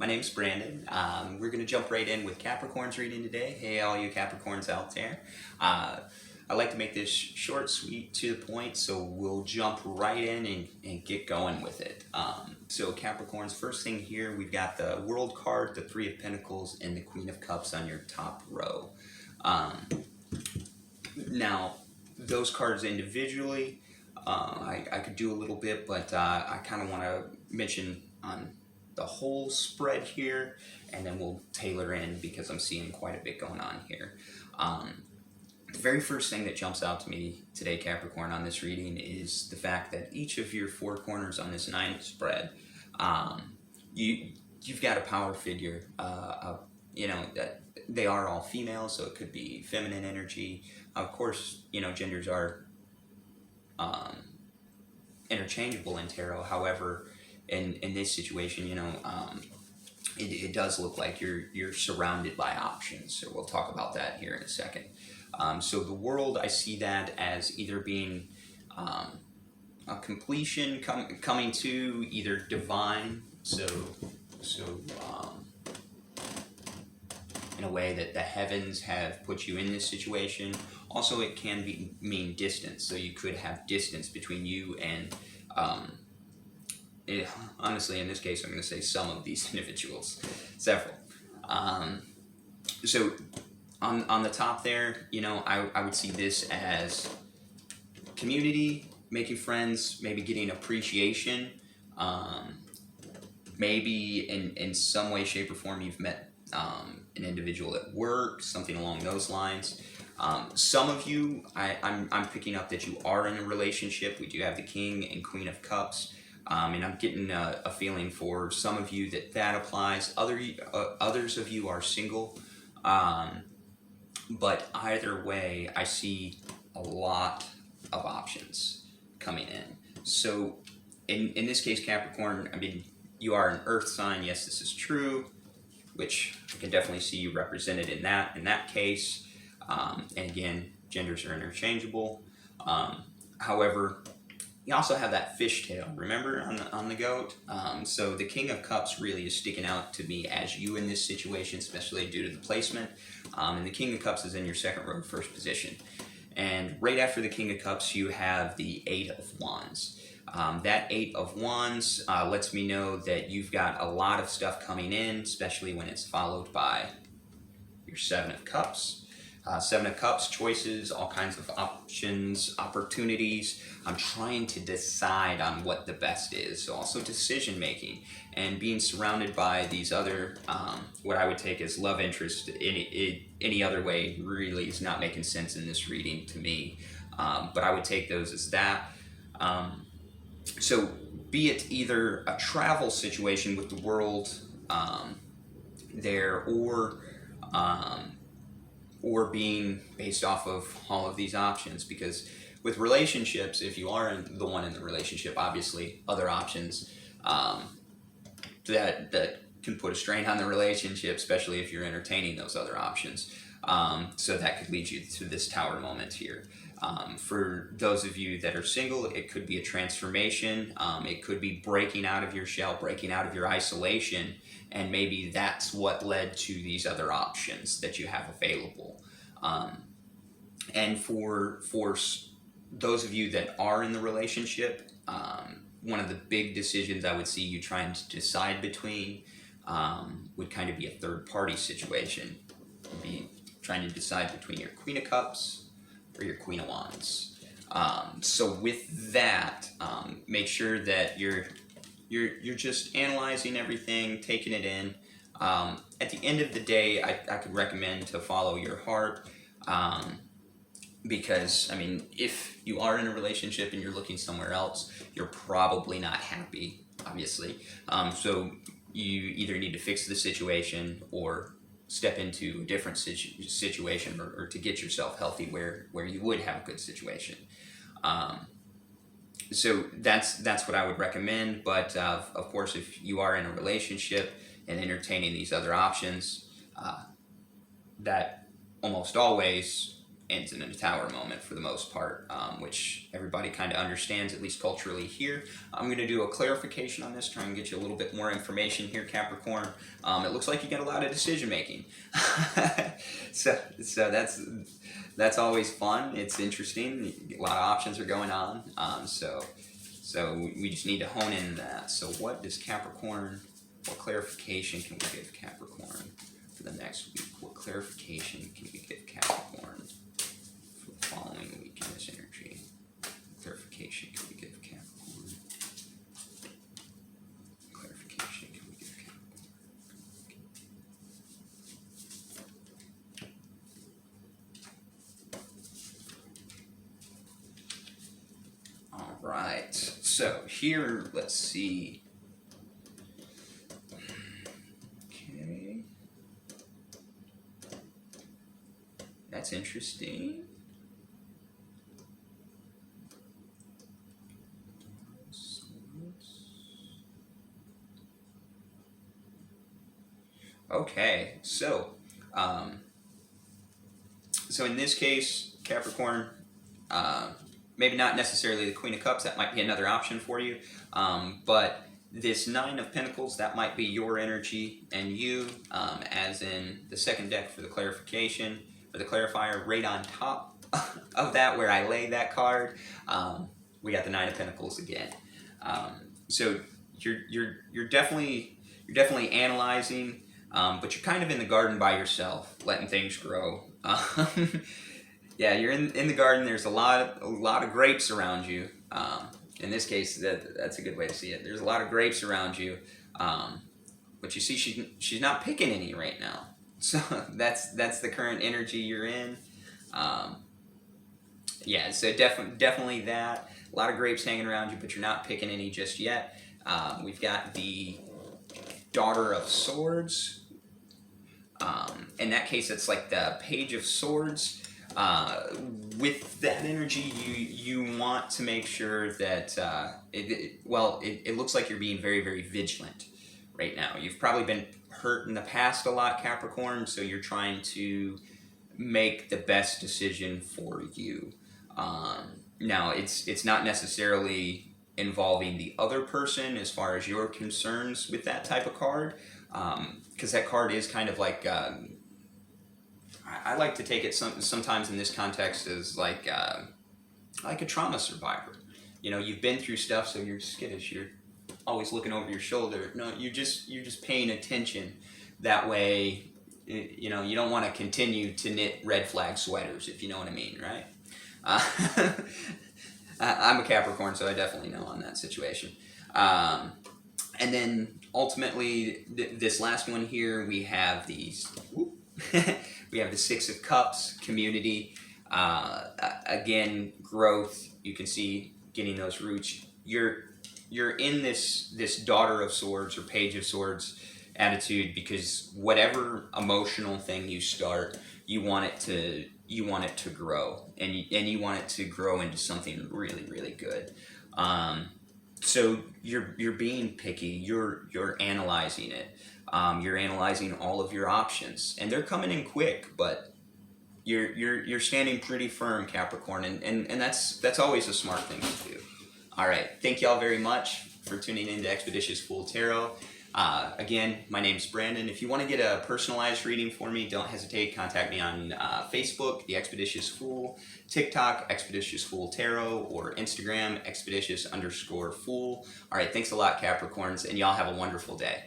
My name's Brandon. We're going to jump right in with Capricorn's reading today. Hey, all you Capricorns out there. I like to make this short, sweet, to the point, so we'll jump right in and get going with it. So Capricorn's first thing here, we've got the World card, the Three of Pentacles, and the Queen of Cups on your top row. Now, those cards individually, I could do a little bit, but I kind of want to mention on the whole spread here, and then we'll tailor in because I'm seeing quite a bit going on here. The very first thing that jumps out to me today, Capricorn, on this reading is the fact that each of your four corners on this 9 spread, you've got a power figure. That they are all female, so it could be feminine energy. Of course, genders are interchangeable in tarot. However, in this situation, it does look like you're surrounded by options. So we'll talk about that here in a second. So the world, I see that as either being a completion coming to either divine, so in a way that the heavens have put you in this situation. Also, it can mean distance, so you could have distance between you and honestly, in this case, I'm going to say some of these individuals, several. So on the top there, I would see this as community, making friends, maybe getting appreciation. Maybe in some way, shape, or form you've met an individual at work, something along those lines. Some of you, I'm picking up that you are in a relationship. We do have the King and Queen of Cups. And I'm getting a feeling for some of you that applies. Others of you are single. But either way, I see a lot of options coming in. So in this case, Capricorn, you are an earth sign. Yes, this is true, which I can definitely see you represented in that case. And again, genders are interchangeable. However, you also have that fishtail, remember, on the goat? So the King of Cups really is sticking out to me as you in this situation, especially due to the placement. And the King of Cups is in your second row, first position. And right after the King of Cups, you have the 8 of Wands. That 8 of Wands lets me know that you've got a lot of stuff coming in, especially when it's followed by your 7 of Cups. 7 of Cups, choices, all kinds of options, opportunities. I'm trying to decide on what the best is. So also decision making and being surrounded by these other, what I would take as love interest. Any other way really is not making sense in this reading to me. But I would take those as that. So be it either a travel situation with the world there, or being based off of all of these options. Because with relationships, if you are the one in the relationship, obviously other options that can put a strain on the relationship, especially if you're entertaining those other options. So that could lead you to this Tower moment here. For those of you that are single, it could be a transformation. It could be breaking out of your shell, breaking out of your isolation, and maybe that's what led to these other options that you have available. And for those of you that are in the relationship, one of the big decisions I would see you trying to decide between would kind of be a third-party situation. You'd be trying to decide between your Queen of Cups or your Queen of Wands. So with that, make sure that you're just analyzing everything, taking it in. At the end of the day, I could recommend to follow your heart, because if you are in a relationship and you're looking somewhere else, you're probably not happy, obviously. So you either need to fix the situation or step into a different situation, or to get yourself healthy where you would have a good situation. So that's what I would recommend. But of course, if you are in a relationship and entertaining these other options, that almost always ends in a tower moment for the most part, which everybody kind of understands, at least culturally here. I'm going to do a clarification on this, try and get you a little bit more information here, Capricorn. It looks like you get a lot of decision making. so that's always fun. It's interesting. A lot of options are going on. So we just need to hone in that. So what does Capricorn, what clarification can we give Capricorn for the next week? What clarification can we give Capricorn for the following week in this energy? What clarification can we give Capricorn? Clarification can we give Capricorn? All right. So here, let's see. Okay. That's interesting. Okay, so in this case, Capricorn, maybe not necessarily the Queen of Cups, that might be another option for you, but this Nine of Pentacles, that might be your energy, and you, as in the second deck for the clarification, for the clarifier, right on top of that where I lay that card, we got the Nine of Pentacles again. So you're definitely analyzing, but you're kind of in the garden by yourself, letting things grow. Yeah, you're in the garden. There's a lot of grapes around you. In this case, that's a good way to see it. There's a lot of grapes around you, but you see she's not picking any right now. So that's the current energy you're in. Yeah, so definitely that. A lot of grapes hanging around you, but you're not picking any just yet. We've got the Daughter of Swords. In that case, it's like the Page of Swords. With that energy, you want to make sure that it looks like you're being very, very vigilant right now. You've probably been hurt in the past a lot, Capricorn, so you're trying to make the best decision for you. Now, it's not necessarily involving the other person as far as your concerns with that type of card, because that card is kind of like, I like to take it sometimes in this context as like a trauma survivor. You know, you've been through stuff, so you're skittish. You're always looking over your shoulder. No, you're just paying attention. That way, you know, you don't want to continue to knit red flag sweaters, if you know what I mean, right? I'm a Capricorn, so I definitely know on that situation. And then ultimately, this last one here, we have these. We have the Six of Cups, community. Again, growth. You can see getting those roots. You're in this Daughter of Swords or Page of Swords attitude because whatever emotional thing you start, you want it to grow, and you want it to grow into something really, really good. So you're being picky. You're analyzing it. You're analyzing all of your options, and they're coming in quick, but you're standing pretty firm, Capricorn, and that's always a smart thing to do. All right, thank y'all very much for tuning in to Expeditious Fool Tarot. Again, my name's Brandon. If you want to get a personalized reading for me, don't hesitate. Contact me on Facebook, The Expeditious Fool, TikTok, Expeditious Fool Tarot, or Instagram, Expeditious_Fool. All right, thanks a lot, Capricorns, and y'all have a wonderful day.